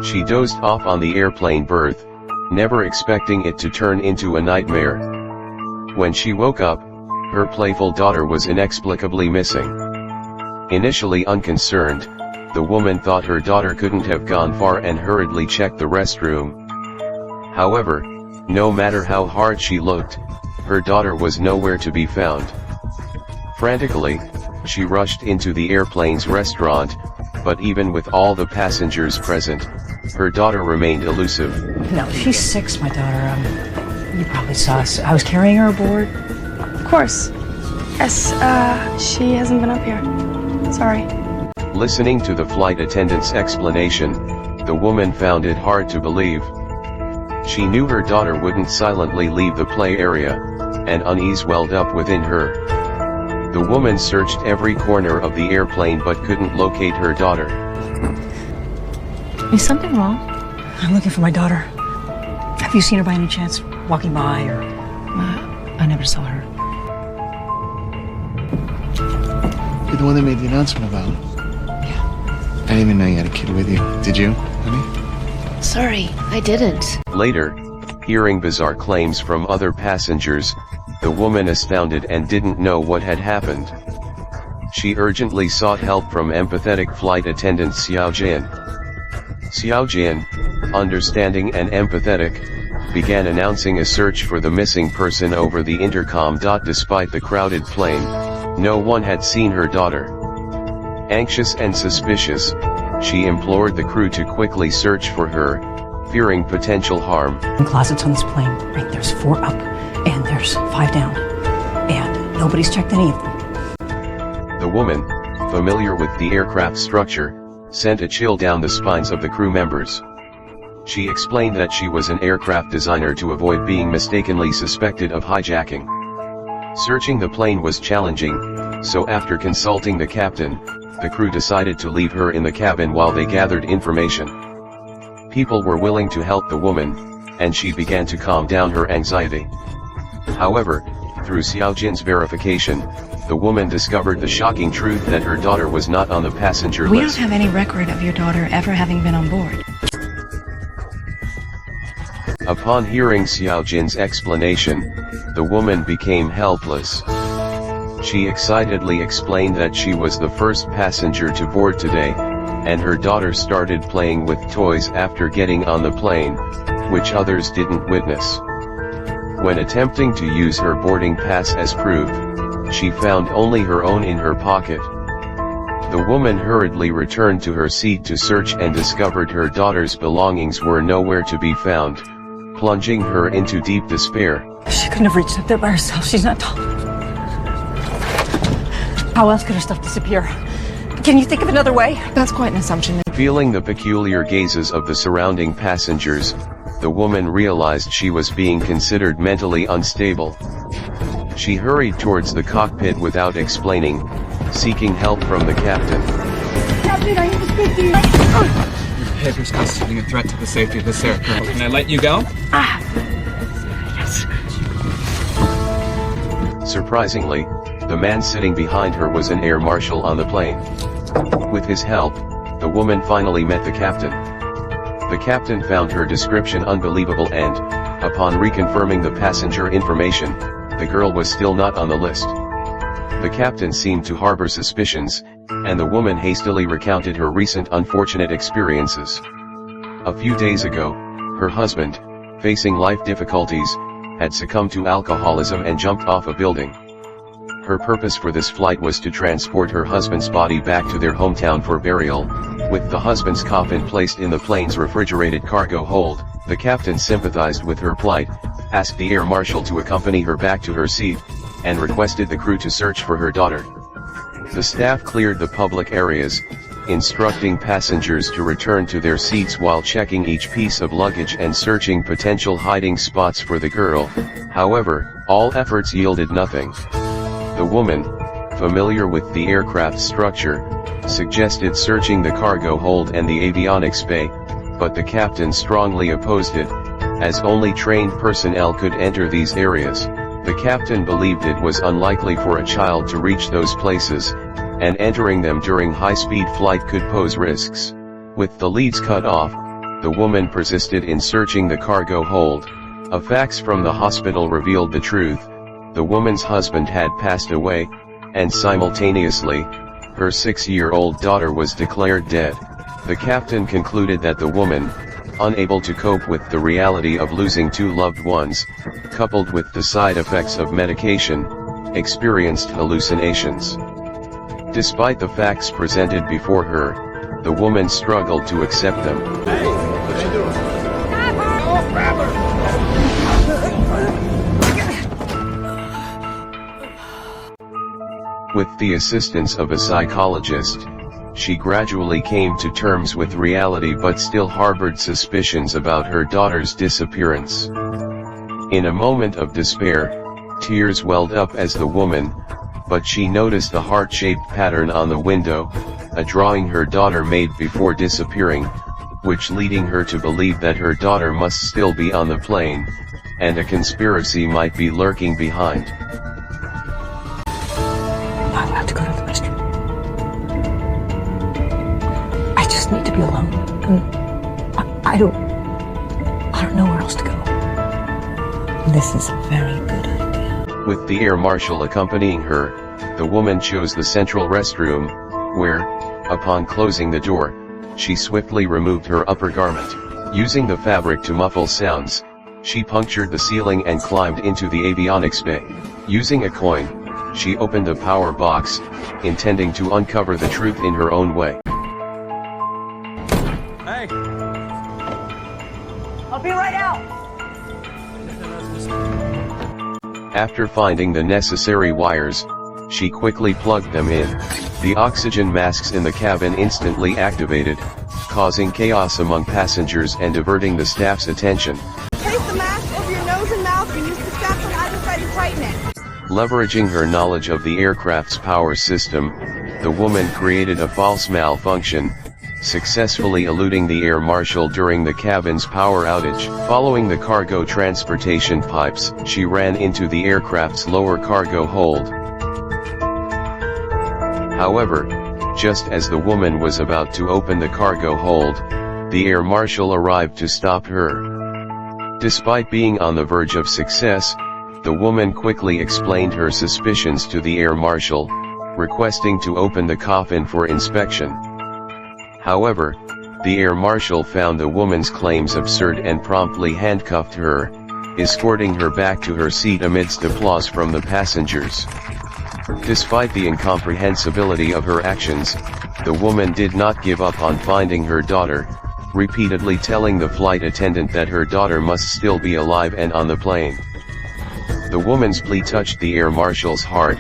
She dozed off on the airplane berth, never expecting it to turn into a nightmare. When she woke up, her playful daughter was inexplicably missing. Initially unconcerned, the woman thought her daughter couldn't have gone far and hurriedly checked the restroom. However, no matter how hard she looked, her daughter was nowhere to be found. Frantically, she rushed into the airplane's restaurant, but even with all the passengers present, her daughter remained elusive. No, she's 6, my daughter. You probably saw us. I was carrying her aboard. Of course. Yes, she hasn't been up here. Sorry. Listening to the flight attendant's explanation, the woman found it hard to believe. She knew her daughter wouldn't silently leave the play area, and unease welled up within her. The woman searched every corner of the airplane but couldn't locate her daughter. Is something wrong? I'm looking for my daughter. Have you seen her by any chance, walking by, or... I never saw her. You're the one that made the announcement about. Yeah. I didn't even know you had a kid with you. Did you, honey? Sorry, I didn't. Later, hearing bizarre claims from other passengers, the woman astounded and didn't know what had happened. She urgently sought help from empathetic flight attendant Xiao Jin. Xiao Jin, understanding and empathetic, began announcing a search for the missing person over the intercom. Despite the crowded plane, no one had seen her daughter. Anxious and suspicious, she implored the crew to quickly search for her, fearing potential harm. Closets on this plane, right? There's 4 up, and there's 5 down. And nobody's checked any of them. The woman, familiar with the aircraft structure, sent a chill down the spines of the crew members. She explained that she was an aircraft designer to avoid being mistakenly suspected of hijacking. Searching the plane was challenging, so after consulting the captain, the crew decided to leave her in the cabin while they gathered information. People were willing to help the woman, and she began to calm down her anxiety. However, through Xiao Jin's verification, the woman discovered the shocking truth that her daughter was not on the passenger list. We don't have any record of your daughter ever having been on board. Upon hearing Xiao Jin's explanation, the woman became helpless. She excitedly explained that she was the first passenger to board today, and her daughter started playing with toys after getting on the plane, which others didn't witness. When attempting to use her boarding pass as proof, she found only her own in her pocket. The woman hurriedly returned to her seat to search and discovered her daughter's belongings were nowhere to be found, plunging her into deep despair. She couldn't have reached up there by herself. She's not tall. How else could her stuff disappear? Can you think of another way? That's quite an assumption. Feeling the peculiar gazes of the surrounding passengers, the woman realized she was being considered mentally unstable. She hurried towards the cockpit without explaining, seeking help from the captain. Captain, I need to speak to you. Your behavior constituting a threat to the safety of this aircraft. Can I let you go? Yes. Surprisingly, the man sitting behind her was an air marshal on the plane. With his help, the woman finally met the captain. The captain found her description unbelievable and, upon reconfirming the passenger information, the girl was still not on the list. The captain seemed to harbor suspicions, and the woman hastily recounted her recent unfortunate experiences. A few days ago, her husband, facing life difficulties, had succumbed to alcoholism and jumped off a building. Her purpose for this flight was to transport her husband's body back to their hometown for burial, with the husband's coffin placed in the plane's refrigerated cargo hold. The captain sympathized with her plight, asked the air marshal to accompany her back to her seat, and requested the crew to search for her daughter. The staff cleared the public areas, instructing passengers to return to their seats while checking each piece of luggage and searching potential hiding spots for the girl. However, all efforts yielded nothing. The woman, familiar with the aircraft structure, suggested searching the cargo hold and the avionics bay, but the captain strongly opposed it, as only trained personnel could enter these areas. The captain believed it was unlikely for a child to reach those places, and entering them during high-speed flight could pose risks. With the leads cut off, the woman persisted in searching the cargo hold. A fax from the hospital revealed the truth: the woman's husband had passed away, and simultaneously, her 6-year-old daughter was declared dead. The captain concluded that the woman, unable to cope with the reality of losing 2 loved ones, coupled with the side effects of medication, experienced hallucinations. Despite the facts presented before her, the woman struggled to accept them. Hey, what you doing? Grab her! With the assistance of a psychologist, she gradually came to terms with reality but still harbored suspicions about her daughter's disappearance. In a moment of despair, tears welled up as the woman, but she noticed the heart-shaped pattern on the window, a drawing her daughter made before disappearing, which leading her to believe that her daughter must still be on the plane, and a conspiracy might be lurking behind. I'm not allowed to go to the restroom. I just need to be alone. I don't know where else to go. This is a very good idea. With the air marshal accompanying her, the woman chose the central restroom, where, upon closing the door, she swiftly removed her upper garment. Using the fabric to muffle sounds, she punctured the ceiling and climbed into the avionics bay. Using a coin, she opened a power box, intending to uncover the truth in her own way. Hey! I'll be right out. After finding the necessary wires, she quickly plugged them in. The oxygen masks in the cabin instantly activated, causing chaos among passengers and diverting the staff's attention. Place the mask over your nose and mouth and use the straps on either side to tighten it. Leveraging her knowledge of the aircraft's power system, the woman created a false malfunction, successfully eluding the air marshal during the cabin's power outage. Following the cargo transportation pipes, she ran into the aircraft's lower cargo hold. However, just as the woman was about to open the cargo hold, the air marshal arrived to stop her. Despite being on the verge of success, the woman quickly explained her suspicions to the air marshal, requesting to open the coffin for inspection. However, the air marshal found the woman's claims absurd and promptly handcuffed her, escorting her back to her seat amidst applause from the passengers. Despite the incomprehensibility of her actions, the woman did not give up on finding her daughter, repeatedly telling the flight attendant that her daughter must still be alive and on the plane. The woman's plea touched the air marshal's heart,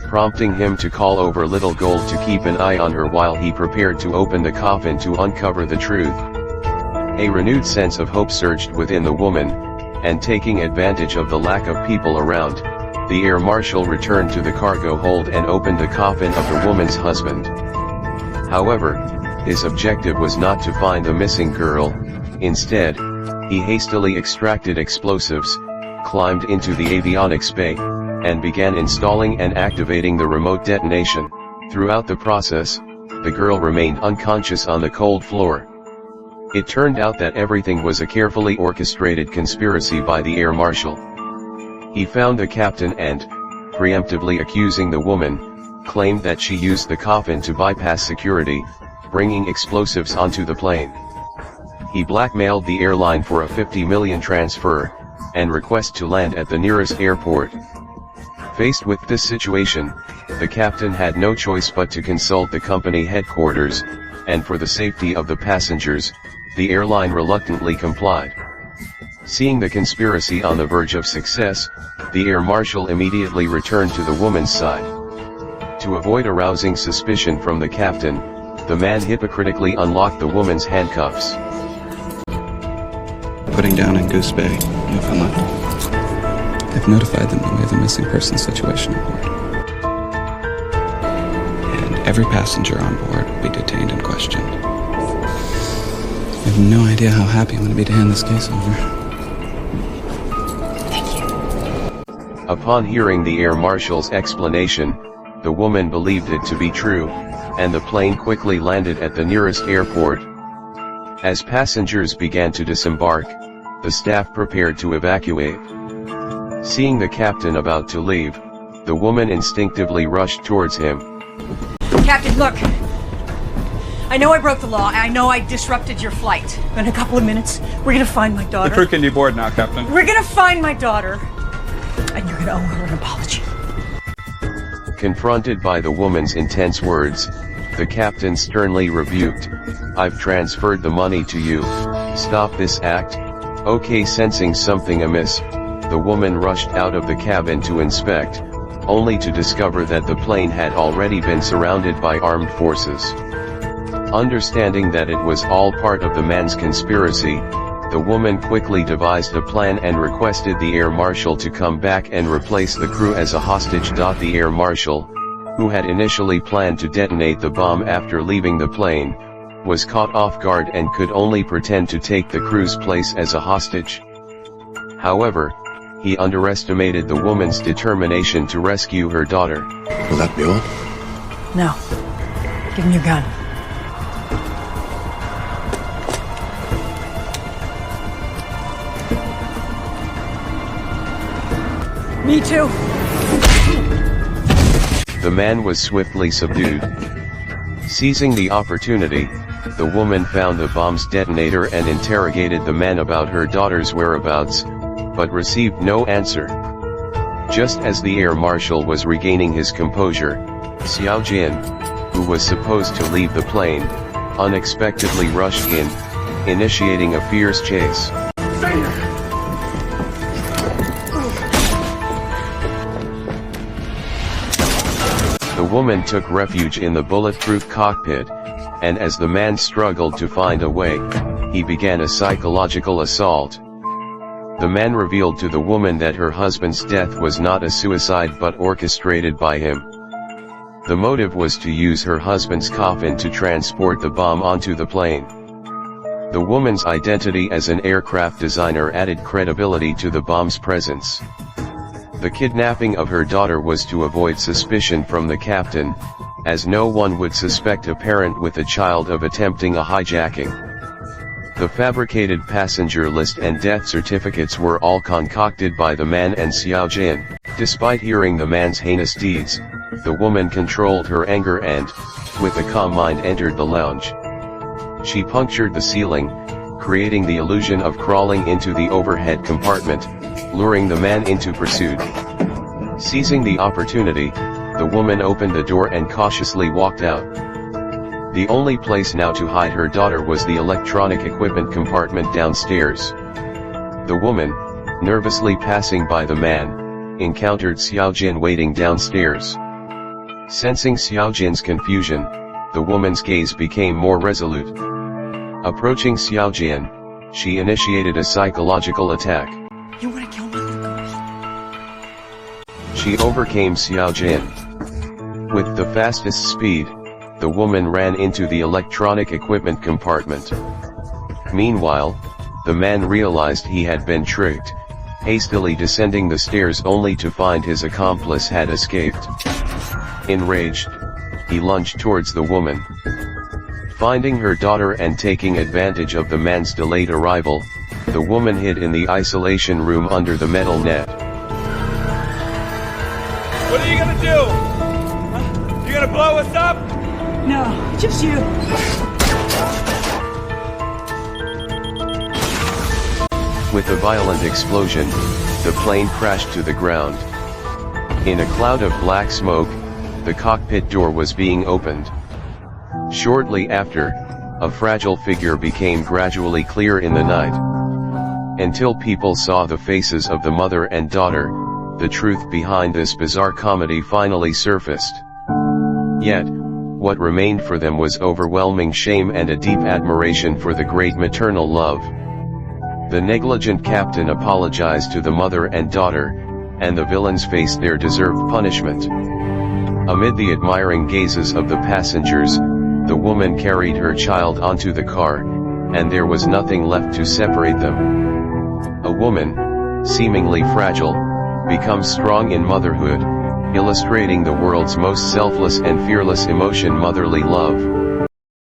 prompting him to call over Little Gold to keep an eye on her while he prepared to open the coffin to uncover the truth. A renewed sense of hope surged within the woman, and taking advantage of the lack of people around, the air marshal returned to the cargo hold and opened the coffin of the woman's husband. However, his objective was not to find the missing girl. Instead, he hastily extracted explosives, climbed into the avionics bay, and began installing and activating the remote detonation. Throughout the process, the girl remained unconscious on the cold floor. It turned out that everything was a carefully orchestrated conspiracy by the air marshal. He found the captain and, preemptively accusing the woman, claimed that she used the coffin to bypass security, bringing explosives onto the plane. He blackmailed the airline for a $50 million transfer, and request to land at the nearest airport. Faced with this situation, the captain had no choice but to consult the company headquarters, and for the safety of the passengers, the airline reluctantly complied. Seeing the conspiracy on the verge of success, the air marshal immediately returned to the woman's side. To avoid arousing suspicion from the captain, the man hypocritically unlocked the woman's handcuffs. Putting down in Goose Bay, Newfoundland. I've notified them that we have a missing person situation on board. And every passenger on board will be detained and questioned. I have no idea how happy I'm going to be to hand this case over. Thank you. Upon hearing the air marshal's explanation, the woman believed it to be true, and the plane quickly landed at the nearest airport. As passengers began to disembark, the staff prepared to evacuate. Seeing the captain about to leave, the woman instinctively rushed towards him. Captain, look! I know I broke the law, I know I disrupted your flight. But in a couple of minutes, we're gonna find my The daughter. crew can deboard now, Captain. We're gonna find my daughter. And you're gonna owe her an apology. Confronted by the woman's intense words, the captain sternly rebuked, "I've transferred the money to you. Stop this act." Okay, sensing something amiss, the woman rushed out of the cabin to inspect, only to discover that the plane had already been surrounded by armed forces. Understanding that it was all part of the man's conspiracy, the woman quickly devised a plan and requested the air marshal to come back and replace the crew as a hostage. The air marshal, who had initially planned to detonate the bomb after leaving the plane, was caught off guard and could only pretend to take the crew's place as a hostage. However, he underestimated the woman's determination to rescue her daughter. Will that be all? No. Give him your gun. Me too. The man was swiftly subdued. Seizing the opportunity, the woman found the bomb's detonator and interrogated the man about her daughter's whereabouts, but received no answer. Just as the air marshal was regaining his composure, Xiao Jin, who was supposed to leave the plane, unexpectedly rushed in, initiating a fierce chase. The woman took refuge in the bulletproof cockpit, and as the man struggled to find a way, he began a psychological assault. The man revealed to the woman that her husband's death was not a suicide but orchestrated by him. The motive was to use her husband's coffin to transport the bomb onto the plane. The woman's identity as an aircraft designer added credibility to the bomb's presence. The kidnapping of her daughter was to avoid suspicion from the captain, as no one would suspect a parent with a child of attempting a hijacking. The fabricated passenger list and death certificates were all concocted by the man and Xiao Jin. Despite hearing the man's heinous deeds, the woman controlled her anger and, with a calm mind, entered the lounge. She punctured the ceiling, creating the illusion of crawling into the overhead compartment, luring the man into pursuit. Seizing the opportunity, the woman opened the door and cautiously walked out. The only place now to hide her daughter was the electronic equipment compartment downstairs. The woman, nervously passing by the man, encountered Xiao Jin waiting downstairs. Sensing Xiao Jin's confusion, the woman's gaze became more resolute. Approaching Xiao Jin, she initiated a psychological attack. You wanna kill my little girl? She overcame Xiao Jin. With the fastest speed, the woman ran into the electronic equipment compartment. Meanwhile, the man realized he had been tricked, hastily descending the stairs only to find his accomplice had escaped. Enraged, he lunged towards the woman. Finding her daughter and taking advantage of the man's delayed arrival, the woman hid in the isolation room under the metal net. What are you gonna do? Huh? You gonna blow us up? No, just you. With a violent explosion, the plane crashed to the ground. In a cloud of black smoke, the cockpit door was being opened. Shortly after, a fragile figure became gradually clear in the night. Until people saw the faces of the mother and daughter, the truth behind this bizarre comedy finally surfaced. Yet, what remained for them was overwhelming shame and a deep admiration for the great maternal love. The negligent captain apologized to the mother and daughter, and the villains faced their deserved punishment. Amid the admiring gazes of the passengers, the woman carried her child onto the car, and there was nothing left to separate them. A woman, seemingly fragile, becomes strong in motherhood, illustrating the world's most selfless and fearless emotion, motherly love.